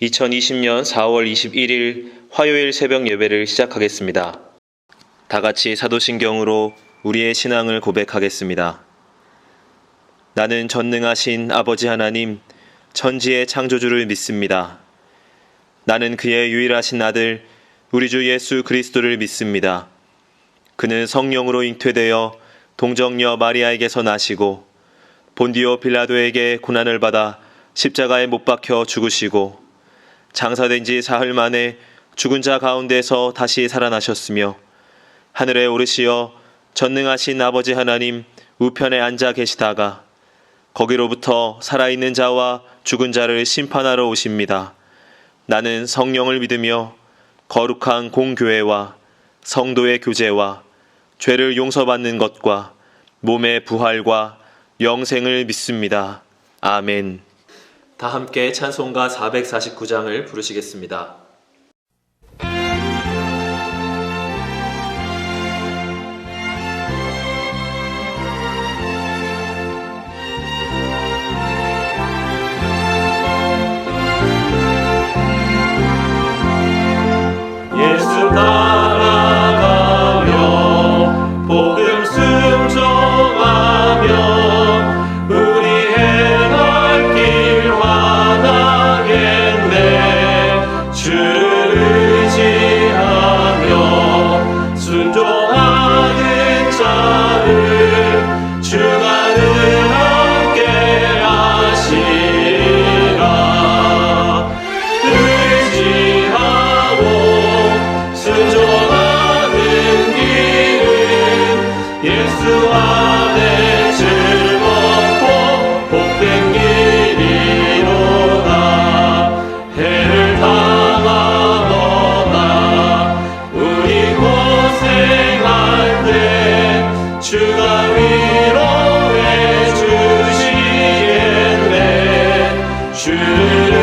2020년 4월 21일 화요일 새벽 예배를 시작하겠습니다. 다 같이 사도신경으로 우리의 신앙을 고백하겠습니다. 나는 전능하신 아버지 하나님, 천지의 창조주를 믿습니다. 나는 그의 유일하신 아들, 우리 주 예수 그리스도를 믿습니다. 그는 성령으로 잉태되어 동정녀 마리아에게서 나시고 본디오 빌라도에게 고난을 받아 십자가에 못 박혀 죽으시고 장사된 지 사흘 만에 죽은 자 가운데서 다시 살아나셨으며 하늘에 오르시어 전능하신 아버지 하나님 우편에 앉아 계시다가 거기로부터 살아있는 자와 죽은 자를 심판하러 오십니다. 나는 성령을 믿으며 거룩한 공교회와 성도의 교제와 죄를 용서받는 것과 몸의 부활과 영생을 믿습니다. 아멘. 다 함께 찬송가 449장을 부르시겠습니다. 예수 따라가며 복음 순종하며 우리 행할 길 환하겠네. 주를 의지하며 순종하는 자를 주가 늘 함께 하시리라. 의지하고 순종하는 길은 예수 안에 즐겁고 복된 길이로다. 해를 당하거나 우리 고생할 때 주가 위로해 주시겠네. 주를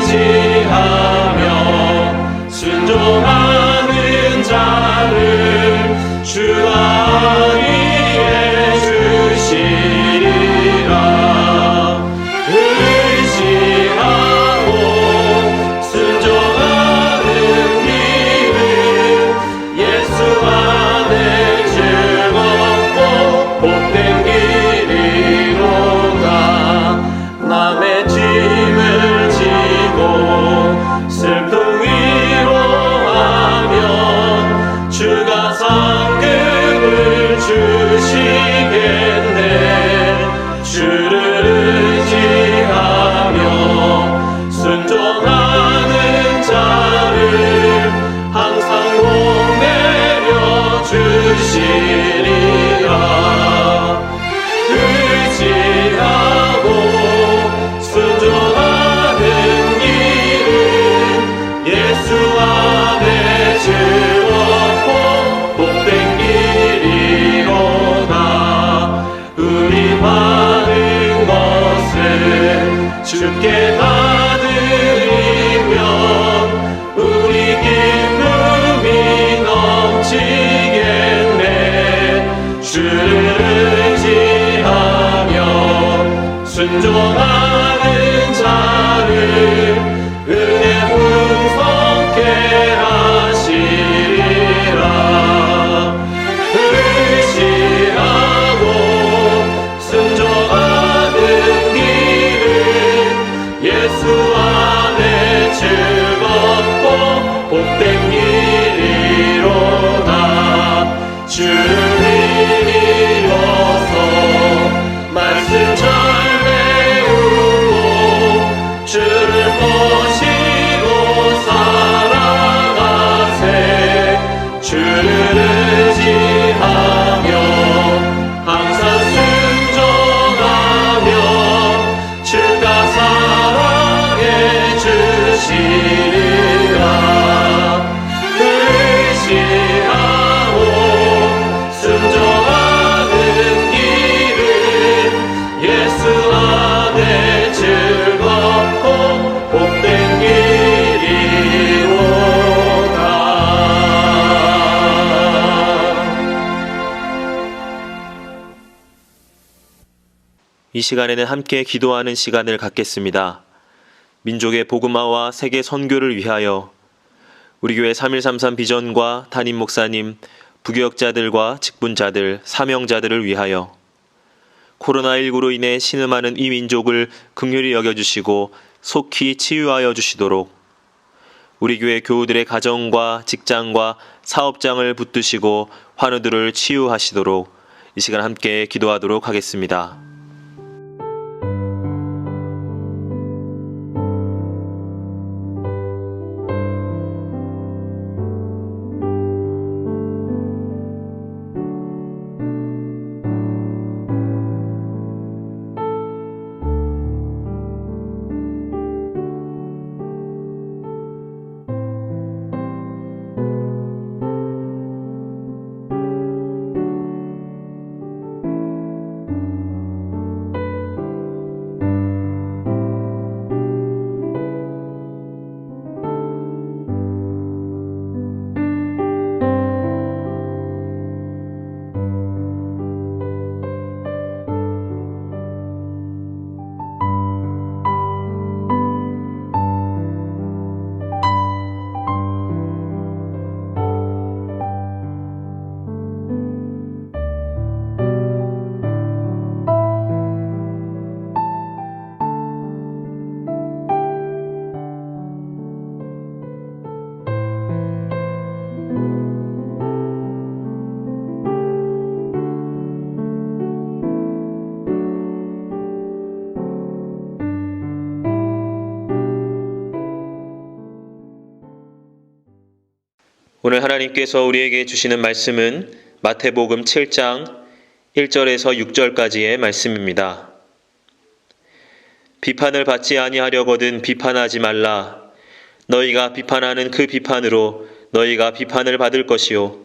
의지하며 순종하는 자를 주가 위해 주시리라. 의지하고 순종하는 길은 예수 안에 즐겁고 복된 길이로다. 남의 짐을 지고 슬픔 위로하면 주가 상급을 주시겠네. 주를 의지하며 순종하는 자를 항상 복 내려 주시리라. 의지하고 순종하는 길은 예수 안에 즐겁고 복된 길이로다. 우리 많은 것을 주께 다 드리면 우리 기쁨이 넘치겠네. 주를 의지하며 순종하는 자를 은혜 풍성케 하시리라. 의지하고 순종하는 길은 예수 안에 즐겁고 복된 길이로다. 주를 믿어서 말씀 잘 배우고 주를 모시고 살아가세. 주를 의지하며 항상 순종하며 주가 사랑해 주시리라. 의지하고 순종하는 길은 예수 안에 즐겁고 복된 길이로다. 이 시간에는 함께 기도하는 시간을 갖겠습니다. 민족의 복음화와 세계 선교를 위하여 우리 교회 3133 비전과 담임 목사님, 부교역자들과 직분자들, 사명자들을 위하여 코로나19로 인해 신음하는 이 민족을 긍휼히 여겨주시고 속히 치유하여 주시도록 우리 교회 교우들의 가정과 직장과 사업장을 붙드시고 환우들을 치유하시도록 이 시간 함께 기도하도록 하겠습니다. 오늘 하나님께서 우리에게 주시는 말씀은 마태복음 7장 1절에서 6절까지의 말씀입니다. 비판을 받지 아니하려거든 비판하지 말라. 너희가 비판하는 그 비판으로 너희가 비판을 받을 것이요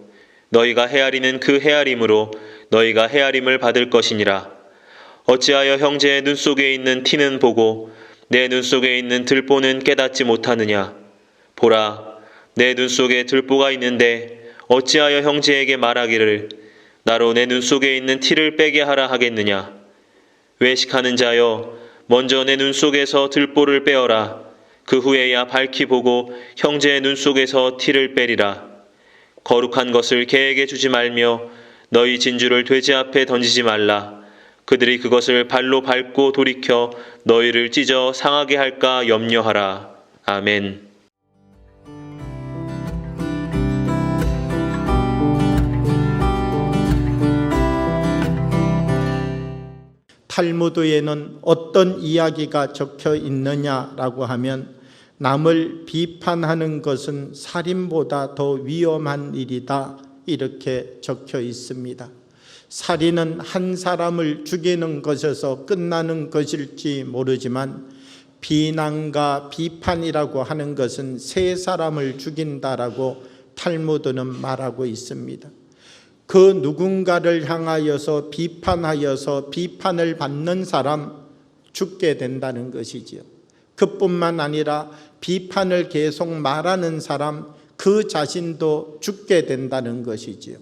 너희가 헤아리는 그 헤아림으로 너희가 헤아림을 받을 것이니라. 어찌하여 형제의 눈 속에 있는 티는 보고 내 눈 속에 있는 들보는 깨닫지 못하느냐. 보라, 내 눈 속에 들보가 있는데 어찌하여 형제에게 말하기를 나로 내 눈 속에 있는 티를 빼게 하라 하겠느냐. 외식하는 자여, 먼저 내 눈 속에서 들보를 빼어라. 그 후에야 밝히 보고 형제의 눈 속에서 티를 빼리라. 거룩한 것을 개에게 주지 말며 너희 진주를 돼지 앞에 던지지 말라. 그들이 그것을 발로 밟고 돌이켜 너희를 찢어 상하게 할까 염려하라. 아멘. 탈무드에는 어떤 이야기가 적혀 있느냐라고 하면 남을 비판하는 것은 살인보다 더 위험한 일이다 이렇게 적혀 있습니다. 살인은 한 사람을 죽이는 것에서 끝나는 것일지 모르지만 비난과 비판이라고 하는 것은 세 사람을 죽인다라고 탈무드는 말하고 있습니다. 그 누군가를 향하여서 비판하여서 비판을 받는 사람 죽게 된다는 것이지요. 그뿐만 아니라 비판을 계속 말하는 사람 그 자신도 죽게 된다는 것이지요.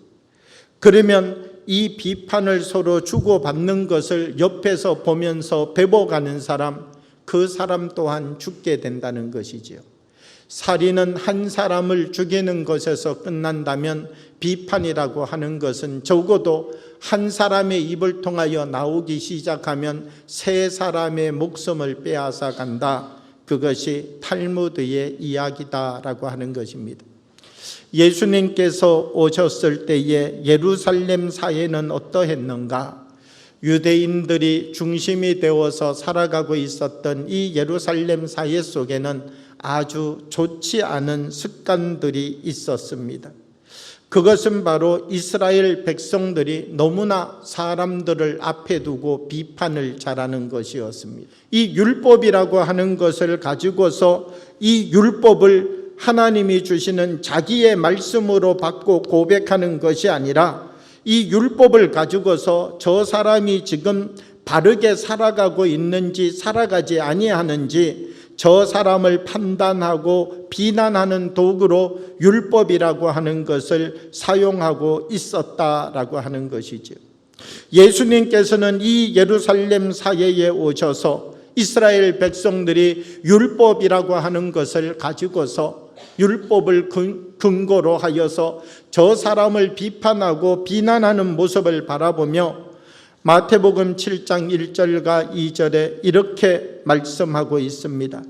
그러면 이 비판을 서로 주고받는 것을 옆에서 보면서 배워가는 사람 그 사람 또한 죽게 된다는 것이지요. 살인은 한 사람을 죽이는 것에서 끝난다면 비판이라고 하는 것은 적어도 한 사람의 입을 통하여 나오기 시작하면 세 사람의 목숨을 빼앗아 간다. 그것이 탈무드의 이야기다라고 하는 것입니다. 예수님께서 오셨을 때에 예루살렘 사회는 어떠했는가? 유대인들이 중심이 되어서 살아가고 있었던 이 예루살렘 사회 속에는 아주 좋지 않은 습관들이 있었습니다. 그것은 바로 이스라엘 백성들이 너무나 사람들을 앞에 두고 비판을 잘하는 것이었습니다. 이 율법이라고 하는 것을 가지고서 이 율법을 하나님이 주시는 자기의 말씀으로 받고 고백하는 것이 아니라 이 율법을 가지고서 저 사람이 지금 바르게 살아가고 있는지 살아가지 아니하는지 저 사람을 판단하고 비난하는 도구로 율법이라고 하는 것을 사용하고 있었다라고 하는 것이죠. 예수님께서는 이 예루살렘 사회에 오셔서 이스라엘 백성들이 율법이라고 하는 것을 가지고서 율법을 근거로 하여서 저 사람을 비판하고 비난하는 모습을 바라보며 마태복음 7장 1절과 2절에 이렇게 말씀하고 있습니다.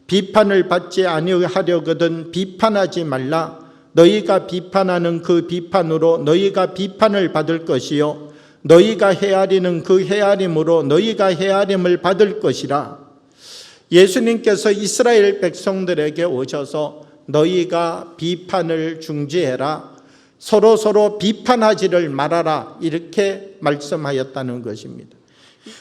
비판을 받지 아니하려거든 비판하지 말라. 너희가 비판하는 그 비판으로 너희가 비판을 받을 것이요 너희가 헤아리는 그 헤아림으로 너희가 헤아림을 받을 것이라. 예수님께서 이스라엘 백성들에게 오셔서 너희가 비판을 중지해라, 서로 비판하지를 말아라, 이렇게 말씀하였다는 것입니다.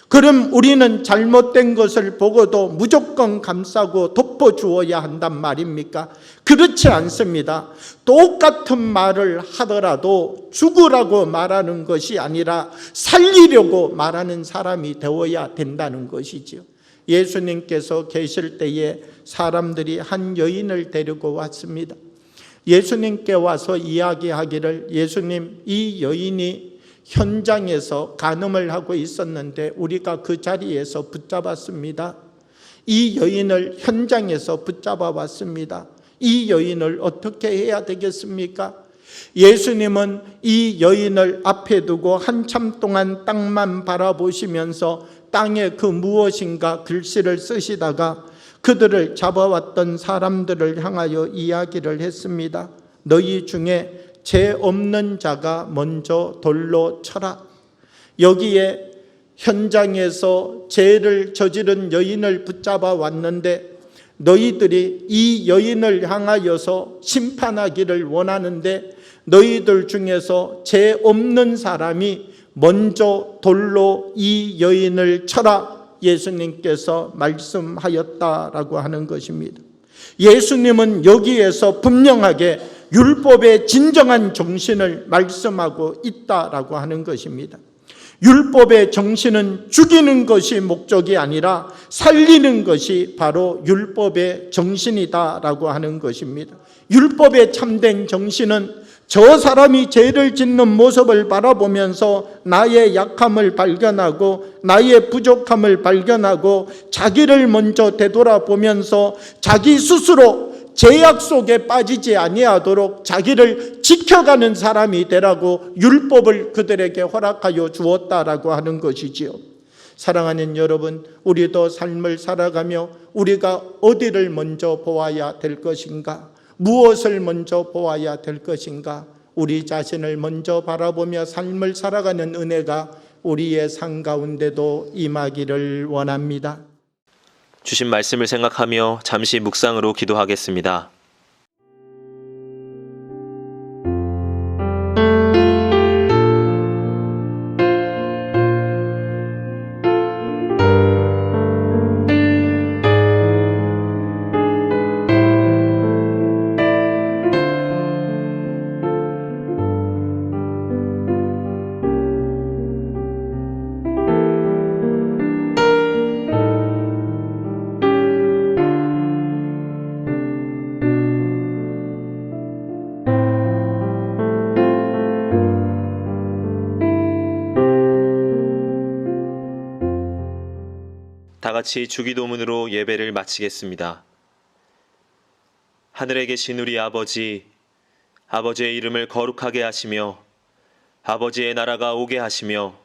그럼 우리는 잘못된 것을 보고도 무조건 감싸고 덮어주어야 한단 말입니까? 그렇지 않습니다. 똑같은 말을 하더라도 죽으라고 말하는 것이 아니라 살리려고 말하는 사람이 되어야 된다는 것이지요. 예수님께서 계실 때에 사람들이 한 여인을 데리고 왔습니다. 예수님께 와서 이야기하기를, 예수님, 이 여인이 현장에서 간음을 하고 있었는데 우리가 그 자리에서 붙잡았습니다. 이 여인을 현장에서 붙잡아 왔습니다. 이 여인을 어떻게 해야 되겠습니까? 예수님은 이 여인을 앞에 두고 한참 동안 땅만 바라보시면서 땅에 그 무엇인가 글씨를 쓰시다가 그들을 잡아왔던 사람들을 향하여 이야기를 했습니다. 너희 중에 죄 없는 자가 먼저 돌로 쳐라. 여기에 현장에서 죄를 저지른 여인을 붙잡아 왔는데 너희들이 이 여인을 향하여서 심판하기를 원하는데 너희들 중에서 죄 없는 사람이 먼저 돌로 이 여인을 쳐라. 예수님께서 말씀하였다라고 하는 것입니다. 예수님은 여기에서 분명하게 율법의 진정한 정신을 말씀하고 있다라고 하는 것입니다. 율법의 정신은 죽이는 것이 목적이 아니라 살리는 것이 바로 율법의 정신이다라고 하는 것입니다. 율법의 참된 정신은 저 사람이 죄를 짓는 모습을 바라보면서 나의 약함을 발견하고 나의 부족함을 발견하고 자기를 먼저 되돌아보면서 자기 스스로 죄악 속에 빠지지 아니하도록 자기를 지켜가는 사람이 되라고 율법을 그들에게 허락하여 주었다라고 하는 것이지요. 사랑하는 여러분, 우리도 삶을 살아가며 우리가 어디를 먼저 보아야 될 것인가? 무엇을 먼저 보아야 될 것인가? 우리 자신을 먼저 바라보며 삶을 살아가는 은혜가 우리의 삶 가운데도 임하기를 원합니다. 주신 말씀을 생각하며 잠시 묵상으로 기도하겠습니다. 다 같이 주기도문으로 예배를 마치겠습니다. 하늘에 계신 우리 아버지, 아버지의 이름을 거룩하게 하시며 아버지의 나라가 오게 하시며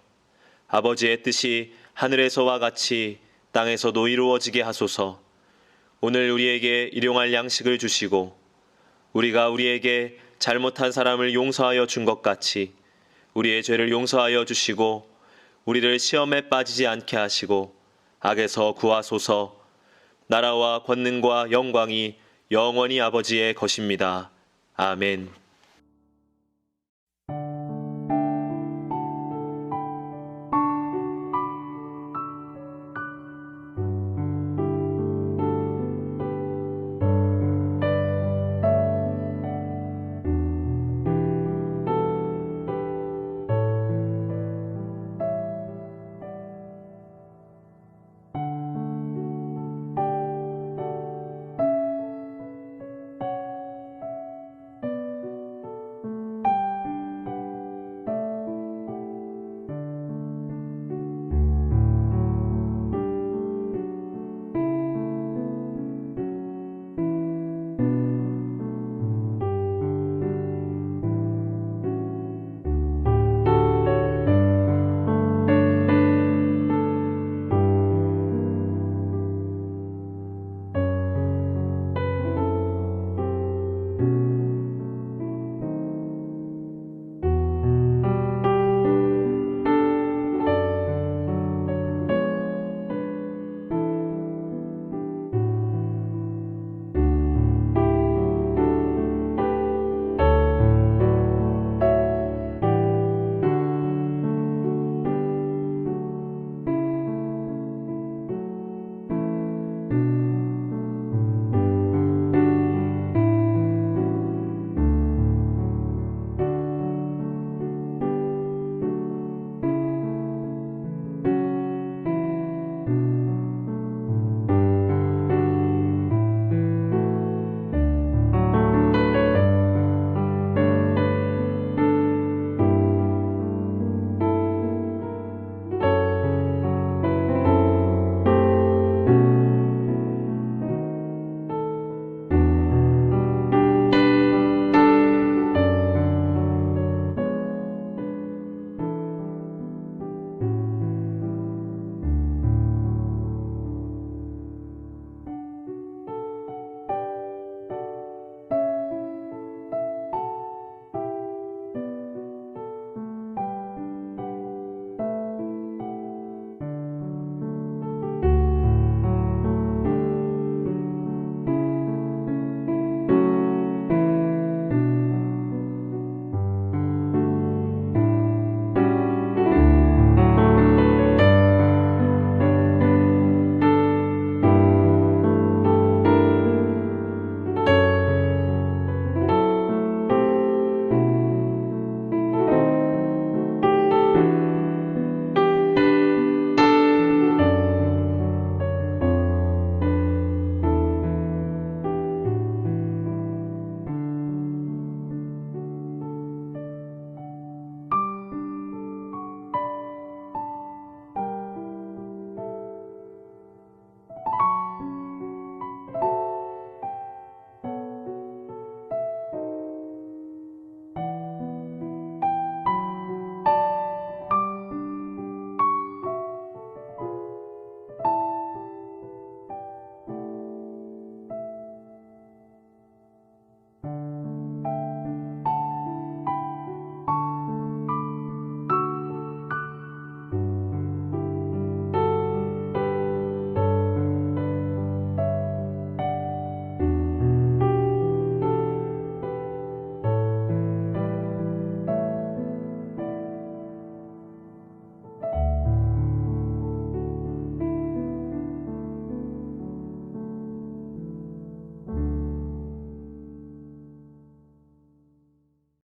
아버지의 뜻이 하늘에서와 같이 땅에서도 이루어지게 하소서. 오늘 우리에게 일용할 양식을 주시고 우리가 우리에게 잘못한 사람을 용서하여 준 것 같이 우리의 죄를 용서하여 주시고 우리를 시험에 빠지지 않게 하시고 악에서 구하소서. 나라와 권능과 영광이 영원히 아버지의 것입니다. 아멘.